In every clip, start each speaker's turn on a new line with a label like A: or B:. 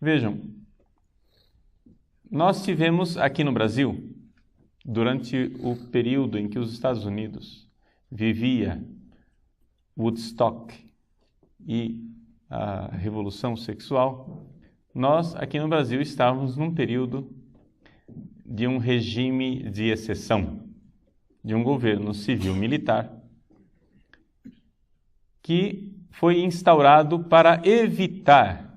A: Vejam, nós tivemos aqui no Brasil, durante o período em que os Estados Unidos vivia Woodstock e a Revolução Sexual, nós aqui no Brasil estávamos num período de um regime de exceção, de um governo civil-militar que foi instaurado para evitar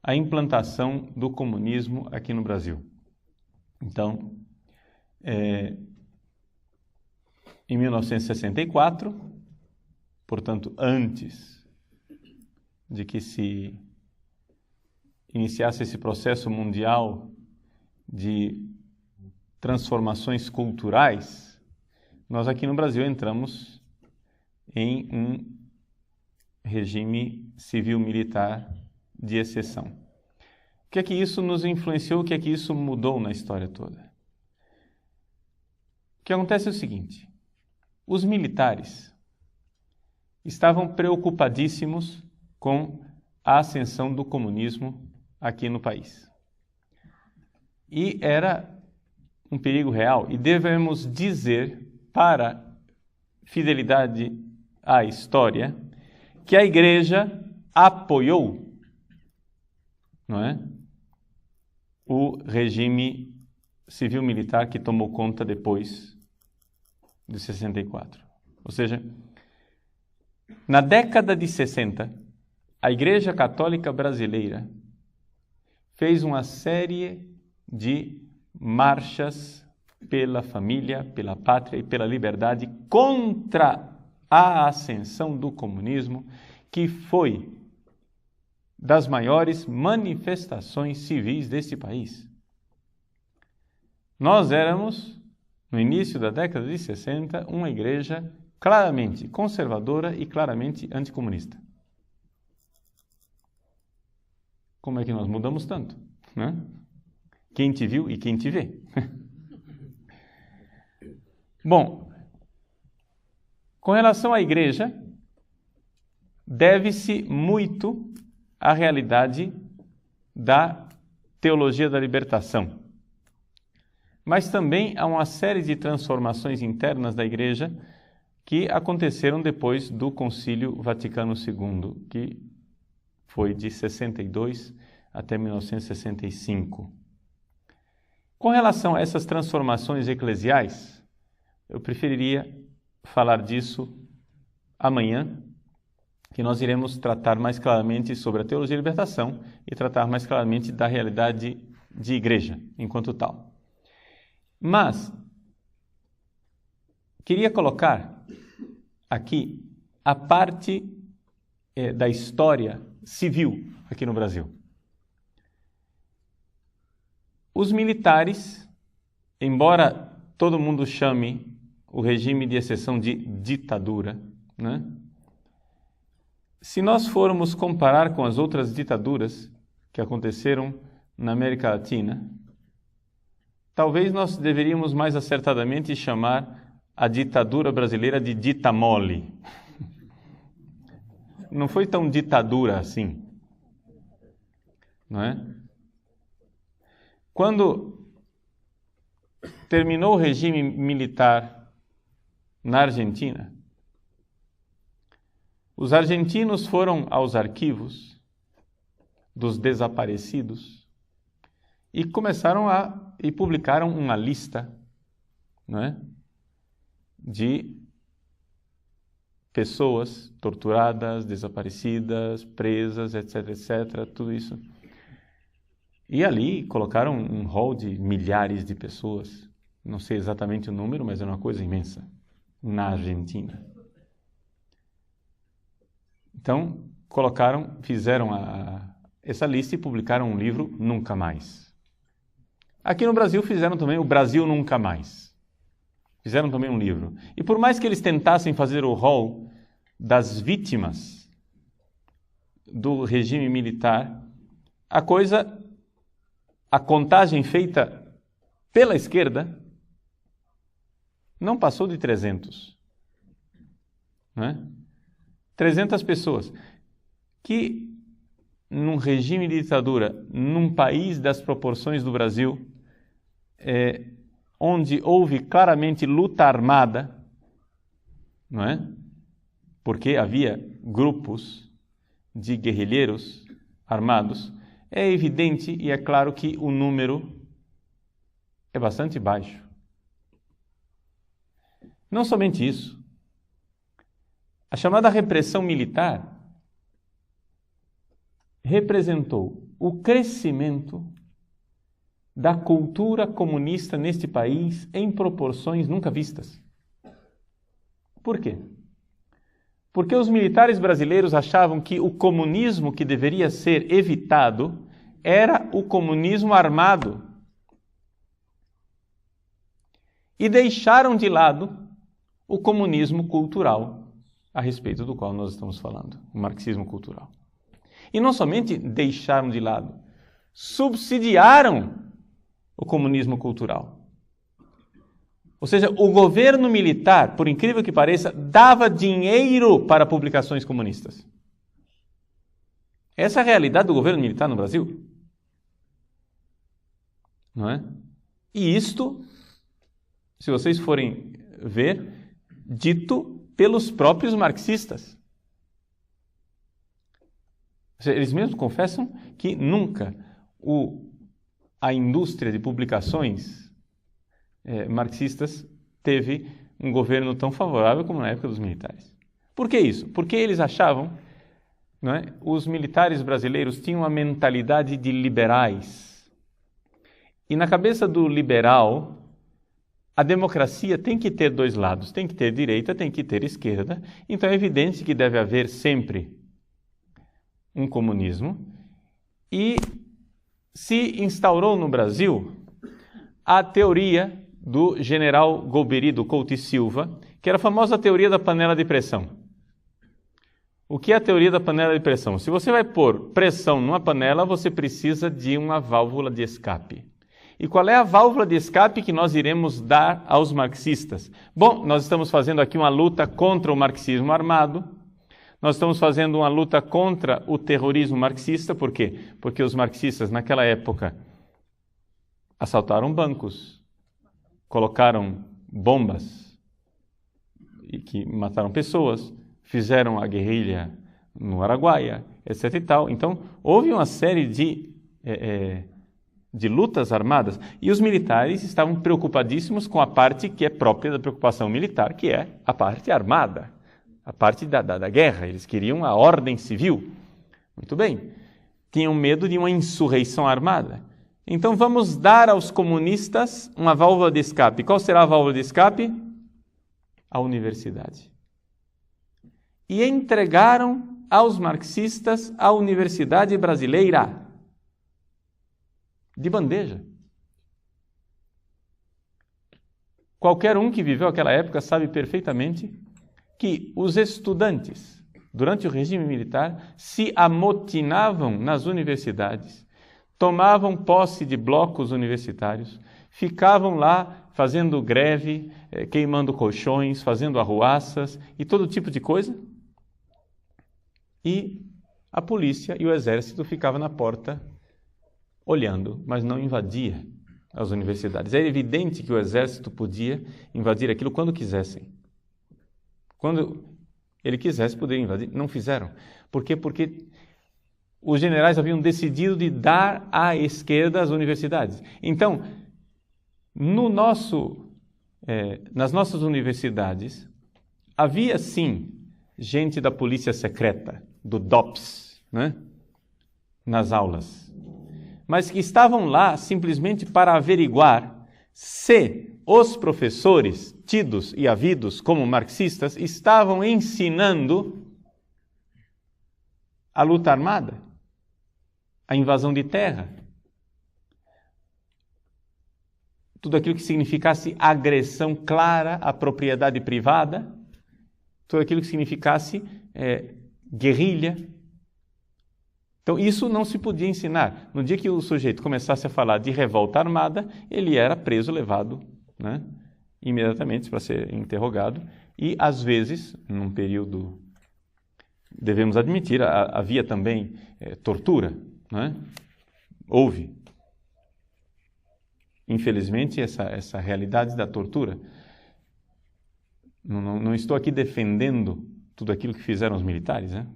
A: a implantação do comunismo aqui no Brasil. Então, em 1964, portanto, antes de que se iniciasse esse processo mundial de transformações culturais, nós aqui no Brasil entramos em um regime civil-militar de exceção. O que é que isso nos influenciou? O que é que isso mudou na história toda? O que acontece é o seguinte: os militares estavam preocupadíssimos com a ascensão do comunismo aqui no país. E era um perigo real, e devemos dizer, para fidelidade à história, que a Igreja apoiou, não é, o regime civil-militar que tomou conta depois de 64. Ou seja, na década de 60, a Igreja Católica Brasileira fez uma série de marchas pela família, pela pátria e pela liberdade contra a ascensão do comunismo, que foi das maiores manifestações civis deste país. Nós éramos, no início da década de 60, uma igreja claramente conservadora e claramente anticomunista. Como é que nós mudamos tanto, né? Quem te viu e quem te vê. Bom, com relação à igreja, deve-se muito à realidade da teologia da libertação, mas também há uma série de transformações internas da igreja que aconteceram depois do Concílio Vaticano II, que foi de 62 até 1965. Com relação a essas transformações eclesiais, eu preferiria falar disso amanhã, que nós iremos tratar mais claramente sobre a teologia da libertação e tratar mais claramente da realidade de igreja enquanto tal. Mas queria colocar aqui a parte da história civil aqui no Brasil. Os militares, embora todo mundo chame o regime de exceção de ditadura, né? Se nós formos comparar com as outras ditaduras que aconteceram na América Latina, talvez nós deveríamos mais acertadamente chamar a ditadura brasileira de dita mole. Não foi tão ditadura assim, não é? Quando terminou o regime militar na Argentina, os argentinos foram aos arquivos dos desaparecidos e e publicaram uma lista, não é, de pessoas torturadas, desaparecidas, presas, etc, etc, tudo isso. E ali colocaram um rol de milhares de pessoas, não sei exatamente o número, mas era uma coisa imensa, na Argentina. Então, fizeram essa lista e publicaram um livro Nunca Mais. Aqui no Brasil fizeram também o Brasil Nunca Mais. Fizeram também um livro. E por mais que eles tentassem fazer o rol das vítimas do regime militar, a contagem feita pela esquerda não passou de 300. Não é? 300 pessoas, que num regime de ditadura, num país das proporções do Brasil, onde houve claramente luta armada, não é? Porque havia grupos de guerrilheiros armados, é evidente e é claro que o número é bastante baixo. Não somente isso, a chamada repressão militar representou o crescimento da cultura comunista neste país em proporções nunca vistas. Por quê? Porque os militares brasileiros achavam que o comunismo que deveria ser evitado era o comunismo armado. E deixaram de lado o comunismo cultural, a respeito do qual nós estamos falando, o marxismo cultural. E não somente deixaram de lado, subsidiaram o comunismo cultural. Ou seja, o governo militar, por incrível que pareça, dava dinheiro para publicações comunistas. Essa é a realidade do governo militar no Brasil. Não é? E isto, se vocês forem ver, dito pelos próprios marxistas. Eles mesmos confessam que nunca a indústria de publicações marxistas teve um governo tão favorável como na época dos militares. Por que isso? Porque eles achavam, não é, os militares brasileiros tinham uma mentalidade de liberais. E na cabeça do liberal, a democracia tem que ter dois lados, tem que ter direita, tem que ter esquerda. Então é evidente que deve haver sempre um comunismo. E se instaurou no Brasil a teoria do general Golbery Couto e Silva, que era a famosa teoria da panela de pressão. O que é a teoria da panela de pressão? Se você vai pôr pressão numa panela, você precisa de uma válvula de escape. E qual é a válvula de escape que nós iremos dar aos marxistas? Bom, nós estamos fazendo aqui uma luta contra o marxismo armado, nós estamos fazendo uma luta contra o terrorismo marxista, por quê? Porque os marxistas, naquela época, assaltaram bancos, colocaram bombas e que mataram pessoas, fizeram a guerrilha no Araguaia, etc. e tal. Então, houve uma série de lutas armadas, e os militares estavam preocupadíssimos com a parte que é própria da preocupação militar, que é a parte armada, a parte da guerra. Eles queriam a ordem civil. Muito bem. Tinham medo de uma insurreição armada. Então vamos dar aos comunistas uma válvula de escape. Qual será a válvula de escape? A universidade. E entregaram aos marxistas a universidade brasileira. De bandeja. Qualquer um que viveu aquela época sabe perfeitamente que os estudantes, durante o regime militar, se amotinavam nas universidades, tomavam posse de blocos universitários, ficavam lá fazendo greve, queimando colchões, fazendo arruaças e todo tipo de coisa. E a polícia e o exército ficavam na porta olhando, mas não invadia as universidades. Era evidente que o exército podia invadir aquilo quando quisessem. Quando ele quisesse, poderia invadir. Não fizeram. Por quê? Porque os generais haviam decidido de dar à esquerda as universidades. Então, nas nossas universidades, havia sim gente da polícia secreta, do DOPS, né? Nas aulas, mas que estavam lá simplesmente para averiguar se os professores, tidos e havidos como marxistas, estavam ensinando a luta armada, a invasão de terra, tudo aquilo que significasse agressão clara à propriedade privada, tudo aquilo que significasse guerrilha. Então, isso não se podia ensinar. No dia que o sujeito começasse a falar de revolta armada, ele era preso, levado, né, imediatamente para ser interrogado. E, às vezes, num período devemos admitir, havia também tortura, né? Houve. Infelizmente, essa realidade da tortura. Não estou aqui defendendo tudo aquilo que fizeram os militares, né?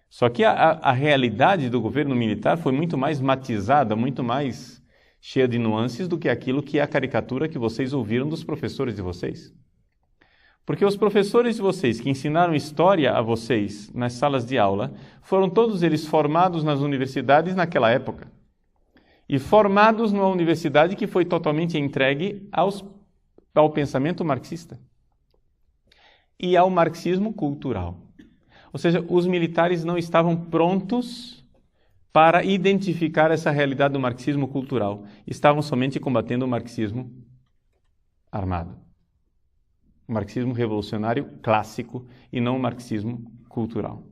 A: Só que a realidade do governo militar foi muito mais matizada, muito mais cheia de nuances do que aquilo que é a caricatura que vocês ouviram dos professores de vocês. Porque os professores de vocês que ensinaram história a vocês nas salas de aula foram todos eles formados nas universidades naquela época. E formados numa universidade que foi totalmente entregue ao pensamento marxista e ao marxismo cultural. Ou seja, os militares não estavam prontos para identificar essa realidade do marxismo cultural. Estavam somente combatendo o marxismo armado. O marxismo revolucionário clássico e não o marxismo cultural.